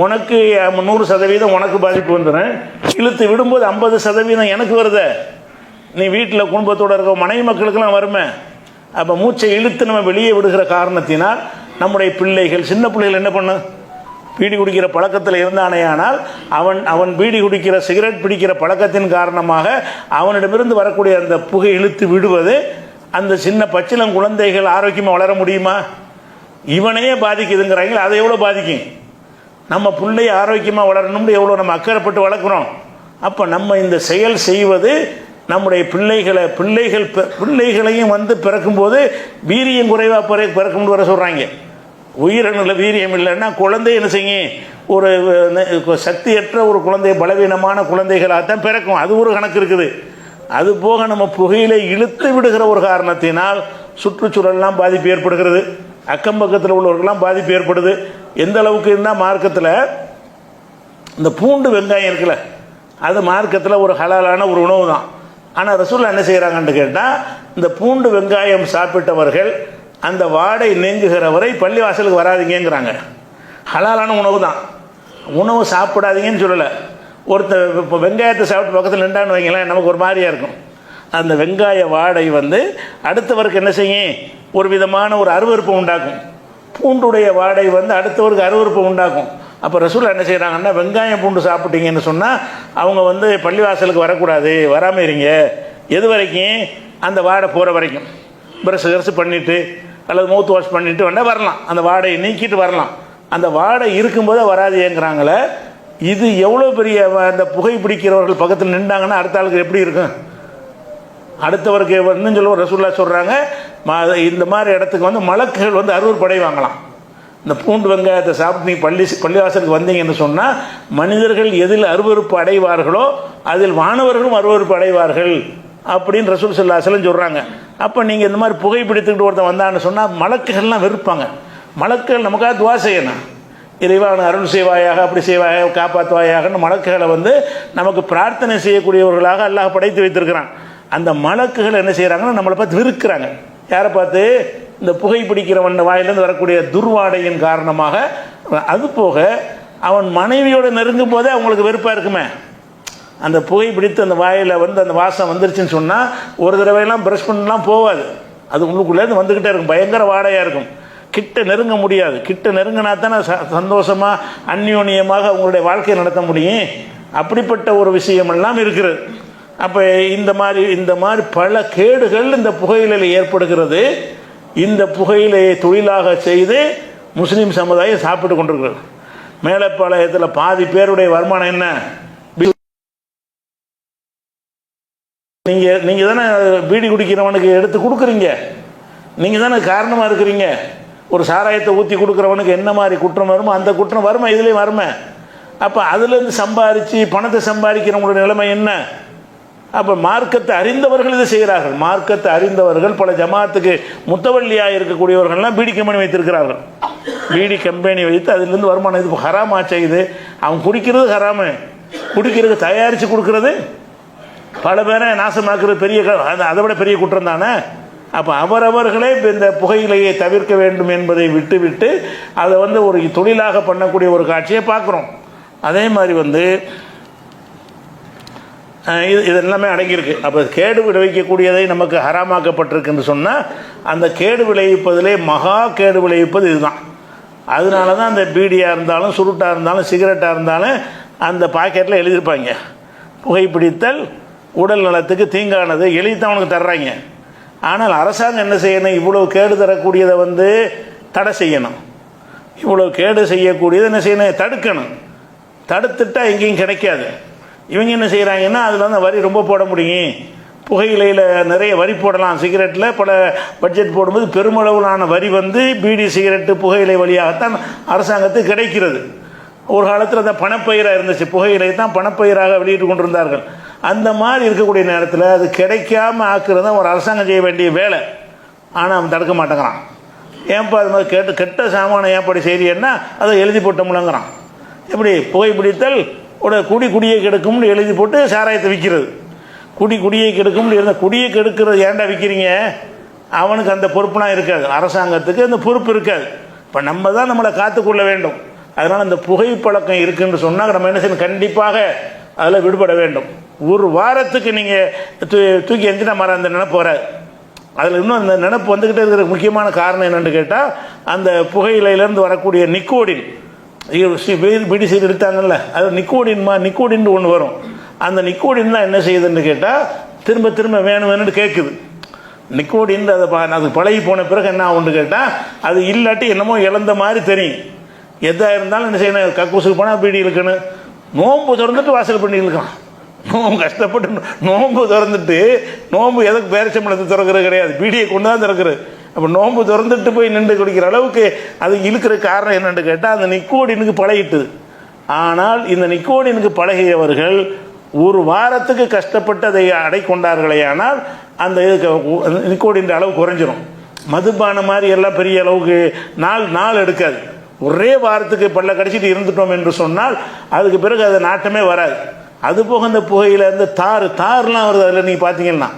உனக்கு 100% உனக்கு பாதிப்பு வந்துடும். இழுத்து விடும்போது 50% எனக்கு வருது. நீ வீட்டில் குடும்பத்தோடு இருக்க மனைவி மக்களுக்கெல்லாம் வருமே. அப்போ மூச்சை இழுத்து நம்ம வெளியே விடுகிற காரணத்தினால் நம்முடைய பிள்ளைகள், சின்ன பிள்ளைகள் என்ன பண்ணு, பீடி குடிக்கிற பழக்கத்தில் இருந்தானேயானால் அவன் பீடி குடிக்கிற சிகரெட் பிடிக்கிற பழக்கத்தின் காரணமாக அவனிடமிருந்து வரக்கூடிய அந்த புகை இழுத்து விடுவது அந்த சின்ன பச்சிளம் குழந்தைகள் ஆரோக்கியமாக வளர முடியுமா? இவனையே பாதிக்குதுங்கிறாங்க, அதை எவ்வளோ பாதிக்கும்? நம்ம பிள்ளை ஆரோக்கியமாக வளரணும்னு எவ்வளோ நம்ம அக்கறைப்பட்டு வளர்க்குறோம். அப்போ நம்ம இந்த செயல் செய்வது நம்முடைய பிள்ளைகளையும் பிறக்கும்போது வீரியம் குறைவாக பிறக்கும்னு வர சொல்கிறாங்க. உயிரணுல வீரியம் இல்லைன்னா குழந்தை என்ன செய்யும், ஒரு சக்தியற்ற ஒரு குழந்தை, பலவீனமான குழந்தைகளாகத்தான் பிறக்கும். அது ஒரு கணக்கு இருக்குது. அது போக நம்ம புகையிலை இழுத்து விடுகிற ஒரு காரணத்தினால் சுற்றுச்சூழல்லாம் பாதிப்பு ஏற்படுகிறது, அக்கம் பக்கத்தில் உள்ளவர்கள்லாம் பாதிப்பு ஏற்படுது. எந்த அளவுக்கு இருந்தால் மார்க்கத்தில் இந்த பூண்டு வெங்காயம் இருக்குல்ல, அது மார்க்கத்தில் ஒரு ஹலாலான ஒரு உணவு தான். ஆனால் ரசூலுல்லாஹ் என்ன செய்கிறாங்கன்னு கேட்டால், இந்த பூண்டு வெங்காயம் சாப்பிட்டவர்கள் அந்த வாடை நீங்குகிற வரை பள்ளிவாசலுக்கு வராதிங்கிறாங்க. ஹலாலான உணவு தான், உணவு சாப்பிடாதீங்கன்னு சொல்லலை. ஒருத்தர் இப்போ வெங்காயத்தை சாப்பிட்டு பக்கத்தில் நின்றான்னு வைங்களேன், நமக்கு ஒரு மாதிரியாக இருக்கும். அந்த வெங்காய வாடை அடுத்தவருக்கு என்ன செய்யும், ஒரு விதமான ஒரு அருவருப்பை உண்டாக்கும். பூண்டுடைய வாடை அடுத்தவருக்கு அருவருப்பை உண்டாக்கும். அப்போ ரசூலுல்லாஹ் என்ன செய்கிறாங்கன்னா, வெங்காயம் பூண்டு சாப்பிட்டீங்கன்னு சொன்னால் அவங்க பள்ளிவாசலுக்கு வரக்கூடாது, வராமல் இருங்க. எது வரைக்கும்? அந்த வாடை போகிற வரைக்கும். பிரஷ் பண்ணிவிட்டு அல்லது மவுத் வாஷ் பண்ணிவிட்டு வேண்டாம் வரலாம், அந்த வாடையை நீக்கிட்டு வரலாம். அந்த வாடை இருக்கும்போது வராதுங்கிறாங்களே. இது எவ்வளோ பெரிய அந்த புகை பிடிக்கிறவர்கள் பக்கத்தில் நின்றாங்கன்னா அடுத்த ஆளுக்கு எப்படி இருக்கும்? அடுத்தவருக்கு இன்னும் சொல்லுவோம். ரசூலுல்லாஹ் சொல்கிறாங்க, இந்த மாதிரி இடத்துக்கு மலக்குகள் அருவருப்படைவாங்களாம். இந்த பூண்டு வெங்காயத்தை சாப்பிட்டு நீங்கள் பள்ளிவாசலுக்கு வந்தீங்கன்னு சொன்னால் மனிதர்கள் எதில் அருவருப்பு அடைவார்களோ அதில் வானவர்களும் அருவருப்பு அடைவார்கள் அப்படின்னு ரசூல் ஸல்லல்லாஹு அலைஹி வஸல்லம் சொல்கிறாங்க. அப்போ நீங்கள் இந்த மாதிரி புகை பிடித்துக்கிட்டு ஒருத்தன் வந்தான்னு சொன்னால் மலக்குகள்லாம் வெறுப்பாங்க. மலக்குகள் நமக்காக துவா செய்யணும், இறைவன் அருள் செய்வாயாக, அப்படி செய்வாயாக, காப்பாற்றுவாயாகன்னு மலக்குகளை நமக்கு பிரார்த்தனை செய்யக்கூடியவர்களாக அல்லாஹ் படைத்து வைத்திருக்கிறான். அந்த மலக்குகள் என்ன செய்கிறாங்கன்னா நம்மளை பார்த்து வெறுக்கிறாங்க. யாரை பார்த்து? இந்த புகை பிடிக்கிறவன் வாயிலிருந்து வரக்கூடிய துர்வாடையின் காரணமாக. அது போக அவன் மனைவியோடு நெருங்கும் போதே அவங்களுக்கு வெறுப்பாக இருக்குமே. அந்த புகை பிடித்து அந்த வாயில் அந்த வாசம் வந்துருச்சுன்னு சொன்னால் ஒரு தடவையெல்லாம் ப்ரஷ் பண்ணலாம் போகாது, அது உள்ளுக்குள்ளேருந்து வந்துக்கிட்டே இருக்கும், பயங்கர வாடையாக இருக்கும். கிட்ட நெருங்க முடியாது. கிட்ட நெருங்கினா தானே சந்தோஷமாக அந்யோன்யமாக உங்களுடைய வாழ்க்கையை நடத்த முடியும். அப்படிப்பட்ட ஒரு விஷயமெல்லாம் இருக்கிறது. அப்போ இந்த மாதிரி பல கேடுகள் இந்த புகையிலையில் ஏற்படுகிறது. இந்த புகையிலையை தொழிலாக செய்து முஸ்லீம் சமுதாயம் சாப்பிட்டு கொண்டிருக்கிறது. மேலப்பாளையத்தில் பாதி பேருடைய வருமானம் என்ன? நீங்கள் தானே பீடி குடிக்கிறவனுக்கு எடுத்து கொடுக்குறீங்க, நீங்கள் தானே காரணமாக இருக்கிறீங்க. ஒரு சாராயத்தை ஊற்றி கொடுக்குறவனுக்கு என்ன மாதிரி குற்றம் வருமோ அந்த குற்றம் வருமா, இதுலேயும் வருமே. அப்போ அதுலேருந்து சம்பாதிச்சு பணத்தை சம்பாதிக்கிறவங்களோட நிலைமை என்ன? அப்போ மார்க்கத்தை அறிந்தவர்கள் இதை செய்கிறார்கள். மார்க்கத்தை அறிந்தவர்கள் பல ஜமாத்துக்கு முத்தவள்ளியாக இருக்கக்கூடியவர்கள்லாம் பீடி கம்பெனி வைத்திருக்கிறார்கள். பீடி கம்பெனி வைத்து அதிலிருந்து வருமானம். இது ஹராமா செய்யுது. அவன் குடிக்கிறது ஹராமு, குடிக்கிறது தயாரித்து கொடுக்கறது பல பேரை நாசமாக்குறது பெரிய, அதை விட பெரிய குற்றம் தானே. அப்போ அவரவர்களே இந்த புகையிலையை தவிர்க்க வேண்டும் என்பதை விட்டு அதை ஒரு தொழிலாக பண்ணக்கூடிய ஒரு காட்சியை பார்க்குறோம். அதே மாதிரி இது எல்லாமே அடங்கியிருக்கு. அப்போ கேடு விளைவிக்கக்கூடியதை நமக்கு ஹராமாக்கப்பட்டிருக்குன்னு சொன்னால் அந்த கேடு விளைவிப்பதிலே மகா கேடு விளைவிப்பது இதுதான். அதனால தான் அந்த பீடியாக இருந்தாலும் சுருட்டாக இருந்தாலும் சிகரெட்டாக இருந்தாலும் அந்த பாக்கெட்டில் எழுதியிருப்பாங்க, புகைப்பிடித்தல் உடல் நலத்துக்கு தீங்கானது, எழுதித்தான் அவனுக்கு தர்றாங்க. ஆனால் அரசாங்கம் என்ன செய்யணும்? இவ்வளோ கேடு தரக்கூடியதை தடை செய்யணும். இவ்வளோ கேடு செய்யக்கூடியதை என்ன செய்யணும்? தடுக்கணும். தடுத்துட்டால் எங்கேயும் கிடைக்காது. இவங்க என்ன செய்கிறாங்கன்னா அதில் வரி ரொம்ப போட முடியும். புகையிலையில் நிறைய வரி போடலாம், சிகரெட்டில் பல பட்ஜெட் போடும்போது பெருமளவிலான வரி பீடி சிகரெட்டு புகையிலை வழியாகத்தான் அரசாங்கத்துக்கு கிடைக்கிறது. ஒரு காலத்தில் அந்த பணப்பயிராக இருந்துச்சு, புகையிலை தான் பணப்பயிராக வெளியிட்டு கொண்டிருந்தார்கள். அந்த மாதிரி இருக்கக்கூடிய நேரத்தில் அது கிடைக்காம ஆக்குறது தான் ஒரு அரசாங்கம் செய்ய வேண்டிய வேலை. ஆனால் அவன் தடுக்க மாட்டேங்கிறான். ஏன்ப்பா அது மாதிரி கெட்ட சாமானை ஏன்ப்படி செய்யறீன்னா அதை எழுதி போட்டோம்லங்கிறான். எப்படி புகைப்பிடித்தல் குடியை கெடுக்கும்னு எழுதி போட்டு சாராயத்தை விற்கிறது. குடியை கெடுக்கும்னு இருந்தால் குடியை கெடுக்கிறது ஏன்டா விற்கிறீங்க? அவனுக்கு அந்த பொறுப்புலாம் இருக்காது, அரசாங்கத்துக்கு அந்த பொறுப்பு இருக்காது. இப்போ நம்ம தான் நம்மளை காத்துக்கொள்ள வேண்டும். அதனால் அந்த புகைப்பழக்கம் இருக்குன்னு சொன்னால் நம்ம என்ன செய்யணும், கண்டிப்பாக அதில் விடுபட வேண்டும். ஒரு வாரத்துக்கு நீங்கள் தூக்கி எஞ்சினா மரம் அந்த நினைப்பு வராது. அதில் இன்னும் அந்த நினைப்பு வந்துக்கிட்டே இருக்கிற முக்கியமான காரணம் என்னென்னு கேட்டால், அந்த புகையிலேருந்து வரக்கூடிய நிக்கோடின், பீடி சீடு எடுத்தாங்கல்ல, அது நிக்கோடின் ஒன்று வரும். அந்த நிக்கோடின் தான் என்ன செய்யுதுன்னு கேட்டால் திரும்ப திரும்ப வேணும் வேணும்னு கேட்குது. நிக்கோடின் அது பழகி போன பிறகு என்ன ஆகும்னு கேட்டால், அது இல்லாட்டி என்னமோ இழந்த மாதிரி தெரியும். எதாக இருந்தாலும் என்ன செய்யணும், கக்கூசுக்கு போனால் பீடி இழுக்கணும், நோன்பு திறந்துட்டு வாசல் பண்ணி இழுக்கலாம். நோம்பு கஷ்டப்பட்டு நோன்பு திறந்துட்டு, நோன்பு எதுக்கு பேரிச்சம்பளத்தை திறக்கிறது கிடையாது, பீடியை கொண்டு தான் திறக்கிறது. அப்போ நோன்பு திறந்துட்டு போய் நின்று குடிக்கிற அளவுக்கு அது இழுக்கிற காரணம் என்னென்னு கேட்டால் அந்த நிக்கோடினுக்கு பழகிட்டுது. ஆனால் இந்த நிக்கோடினுக்கு பழகியவர்கள் ஒரு வாரத்துக்கு கஷ்டப்பட்டு அதை அடைக்கொண்டார்களே, ஆனால் அந்த நிக்கோடின் அளவு குறைஞ்சிரும். மதுபானம் மாதிரி எல்லாம் பெரிய அளவுக்கு நாள் எடுக்காது. ஒரே வாரத்துக்கு பல்ல கடிச்சிட்டு இருந்துட்டோம் என்று சொன்னால் அதுக்கு பிறகு அது நாட்டமே வராது. அதுபோக இந்த புகையில் இந்த தார்லாம் வருது. அதில் நீங்கள் பார்த்தீங்கன்னா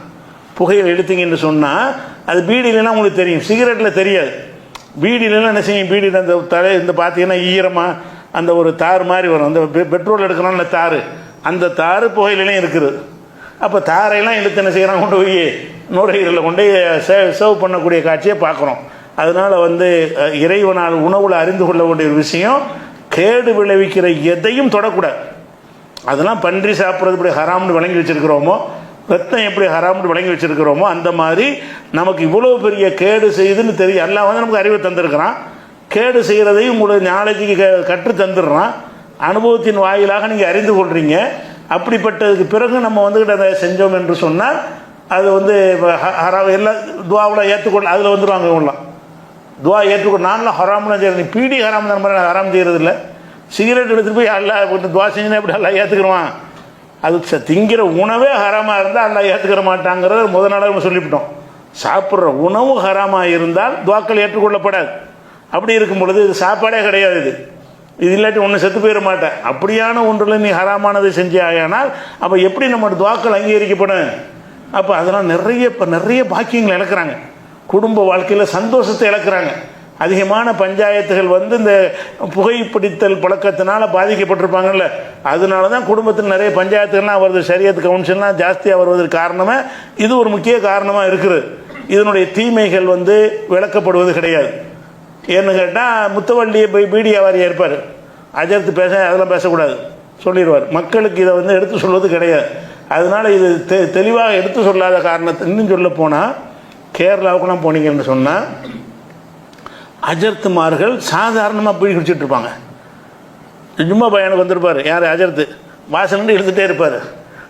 புகையில் எடுத்தீங்கன்னு சொன்னால் அது பீடியிலலாம் உங்களுக்கு தெரியும், சிகரெட்டில் தெரியாது. பீடியிலலாம் என்ன செய்யும், பீடியில் அந்த இந்த பார்த்தீங்கன்னா ஈரமாக அந்த ஒரு தார் மாதிரி வரும். அந்த பெட்ரோல் எடுக்கணும்ல தார், அந்த தார் புகையிலாம் இருக்குது. அப்போ தாரையெல்லாம் இழுத்து என்ன செய்கிறான், கொண்டு போய் நுரையீரலில் கொண்டு சர்வ் பண்ணக்கூடிய காட்சியை பார்க்குறோம். அதனால் இறைவனால் உணவில் அறிந்து கொள்ள வேண்டிய ஒரு விஷயம், கேடு விளைவிக்கிற எதையும் தொடக்கூடாது. அதெல்லாம் பன்றி சாப்பிட்றது இப்படி ஹராம்னு விளங்கி வச்சுருக்கிறோமோ, ரத்தம் எப்படி ஹராம்னு விளங்கி வச்சுருக்கிறோமோ, அந்த மாதிரி நமக்கு இவ்வளோ பெரிய கேடு செய்யுதுன்னு தெரியும். எல்லாம் நமக்கு அறிவை தந்திருக்கிறான். கேடு செய்கிறதையும் உங்களுக்கு நாளைக்கு கற்று தந்துடுறான். அனுபவத்தின் வாயிலாக நீங்கள் அறிந்து கொள்கிறீங்க. அப்படிப்பட்டதுக்கு பிறகு நம்ம அதை செஞ்சோம் என்று சொன்னால் அது எல்லாம் துவாவில் ஏற்றுக்கொள்ள அதில் வந்துடுவாங்க. இவங்களாம் துவா ஏற்றுக்கொள்ள, நான்லாம் ஹராம்லாம் செய்கிறது, நீ பீடி ஹராம் தான் மாதிரி ஹராம் செய்கிறது இல்லை. சிகரெட் எடுத்துகிட்டு போய் அல்லா துவா செஞ்சுன்னா எப்படி அல்லா ஏற்றுக்கிறவான்? அது திங்கிற உணவே ஹராமாக இருந்தால் அல்லா ஏற்றுக்கிற மாட்டாங்கிறத முதல் நாளாக நம்ம சொல்லிவிட்டோம். சாப்பிட்ற உணவு ஹராமாக இருந்தால் துவாக்கள் ஏற்றுக்கொள்ளப்படாது. அப்படி இருக்கும் பொழுது இது சாப்பாடே கிடையாது. இது இல்லாட்டி ஒன்று செத்து போயிட மாட்டேன். அப்படியான ஒன்றில் நீ ஹராமானதை செஞ்சே ஆகினால் அப்போ எப்படி நம்ம துவாக்கள் அங்கீகரிக்கப்படும்? அப்போ அதெல்லாம் நிறைய பாக்கியங்களை இழக்கிறாங்க. குடும்ப வாழ்க்கையில் சந்தோஷத்தை இழக்கிறாங்க. அதிகமான பஞ்சாயத்துகள் இந்த புகைப்பிடித்தல் பழக்கத்தினால பாதிக்கப்பட்டிருப்பாங்கல்ல, அதனால தான் குடும்பத்தில் நிறைய பஞ்சாயத்துகள்லாம் வருது. ஷரியத் கவுன்சில்லாம் ஜாஸ்தியாக வருவதற்கு காரணமே இது ஒரு முக்கிய காரணமாக இருக்குது. இதனுடைய தீமைகள் விளக்கப்படுவது கிடையாது. ஏன்னு கேட்டால் முத்தவள்ளியை போய் பீடி வியாபாரி ஏற்பார், அஜர்த்து அதெல்லாம் பேசக்கூடாது சொல்லிடுவார். மக்களுக்கு இதை எடுத்து சொல்வது கிடையாது. அதனால் இது தெளிவாக எடுத்து சொல்லாத காரணத்தை இன்னும் சொல்ல போனால், கேரளாவுக்குலாம் போனீங்கன்னு சொன்னால் அஜர்த்துமார்கள் சாதாரணமாக பீடி குடிச்சிட்டு இருப்பாங்க. ஜும்மா பையனுக்கு வந்திருப்பார், யார் அஜர்த்து, வாசல்னு இழுத்துட்டே இருப்பார்.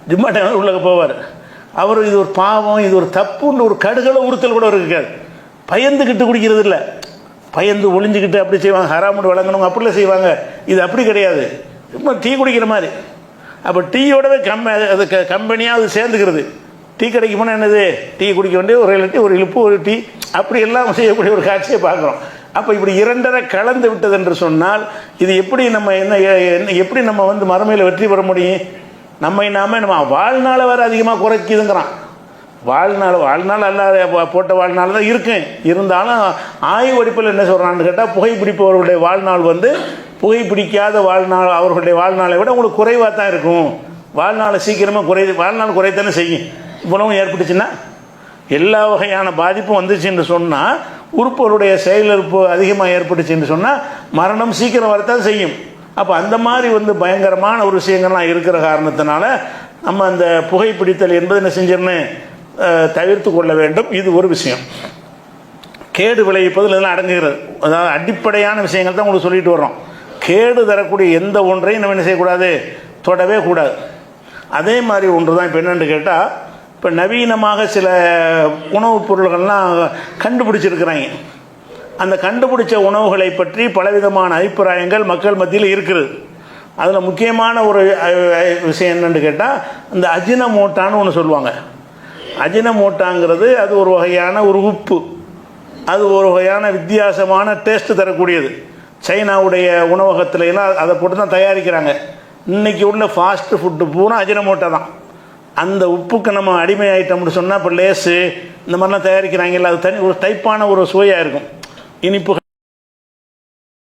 ஜும்மா டைம் உள்ளே போவார். அவர் இது ஒரு பாவம், இது ஒரு தப்புன்னு ஒரு கடுகளை உறுத்தல் கூட இருக்காது. பயந்துக்கிட்டு குடிக்கிறது இல்லை, பயந்து ஒளிஞ்சிக்கிட்டு அப்படி செய்வாங்க. ஹராமுன்னு வழங்கணும் அப்படிலாம் செய்வாங்க. இது அப்படி கிடையாது, சும்மா டீ குடிக்கிற மாதிரி. அப்போ டீயோடவே அது கம்பெனியாக அது சேர்ந்துக்கிறது. டீ கடைக்கு போனால் என்னது, டீ குடிக்க வேண்டிய ஒரு டீ, ஒரு இழுப்பு, ஒரு டீ, அப்படி எல்லாம் செய்யக்கூடிய ஒரு காட்சியை பார்க்குறோம். அப்போ இப்படி இரண்டரை கலந்து விட்டது என்று சொன்னால் இது எப்படி நம்ம எப்படி நம்ம மறுமையில் வெற்றி பெற முடியும்? நம்ம வாழ்நாளை வேறு அதிகமாக குறைக்குதுங்கிறான். வாழ்நாள் அல்ல போட்ட வாழ்நாள் தான் இருக்கும். இருந்தாலும் ஆய்வு வடிப்பில் என்ன சொல்கிறான்னு கேட்டால், புகைப்பிடிப்பவர்களுடைய வாழ்நாள் புகைப்பிடிக்காத வாழ்நாள் அவர்களுடைய வாழ்நாளை விட உங்களுக்கு குறைவாக தான் இருக்கும். வாழ்நாளை சீக்கிரமாக வாழ்நாள் குறைத்தானே செய்யும். இவ்வளவும் ஏற்பட்டுச்சுன்னா எல்லா வகையான பாதிப்பும் வந்துச்சுன்னு சொன்னால், உறுப்புகளுடைய செயலிழப்பு அதிகமாக ஏற்பட்டுச்சுன்னு சொன்னால் மரணம் சீக்கிரம் வரத்தான் செய்யும். அப்போ அந்த மாதிரி பயங்கரமான ஒரு விஷயங்கள்லாம் இருக்கிற காரணத்தினால நம்ம அந்த புகைப்பிடித்தல் என்பது என்ன செஞ்சிடணும், தவிர்த்து கொள்ள வேண்டும். இது ஒரு விஷயம். கேடு விளைவிப்பதில் இதெல்லாம் அடங்குகிறது. அதாவது அடிப்படையான விஷயங்கள் தான் உங்களுக்கு சொல்லிட்டு வர்றோம். கேடு தரக்கூடிய எந்த ஒன்றையும் நம்ம என்ன செய்யக்கூடாது, தொடவே கூடாது. அதே மாதிரி ஒன்று தான் இப்போ என்னென்னு கேட்டால், இப்போ நவீனமாக சில உணவுப் பொருள்கள்லாம் கண்டுபிடிச்சிருக்கிறாங்க. அந்த கண்டுபிடிச்ச உணவுகளை பற்றி பலவிதமான அபிப்பிராயங்கள் மக்கள் மத்தியில் இருக்கிறது. அதில் முக்கியமான ஒரு விஷயம் என்னென்னு கேட்டால், இந்த அஜினமோட்டான்னு ஒன்று சொல்லுவாங்க. அஜினமோட்டாங்கிறது அது ஒரு வகையான ஒரு உப்பு, அது ஒரு வகையான வித்தியாசமான டேஸ்ட்டு தரக்கூடியது. சைனாவுடைய உணவகத்துலாம் அதை போட்டு தான் தயாரிக்கிறாங்க. இன்றைக்கி உள்ள ஃபாஸ்ட்டு ஃபுட்டு பூரா அஜினமோட்டா தான். அந்த உப்புக்கு நம்ம அடிமை ஆகிட்டோம்னு சொன்னால் இப்போ லேஸு இந்த மாதிரிலாம் தயாரிக்கிறாங்கல்ல, அது தனி ஒரு டைப்பான ஒரு சுவையாக இருக்கும், இனிப்பு.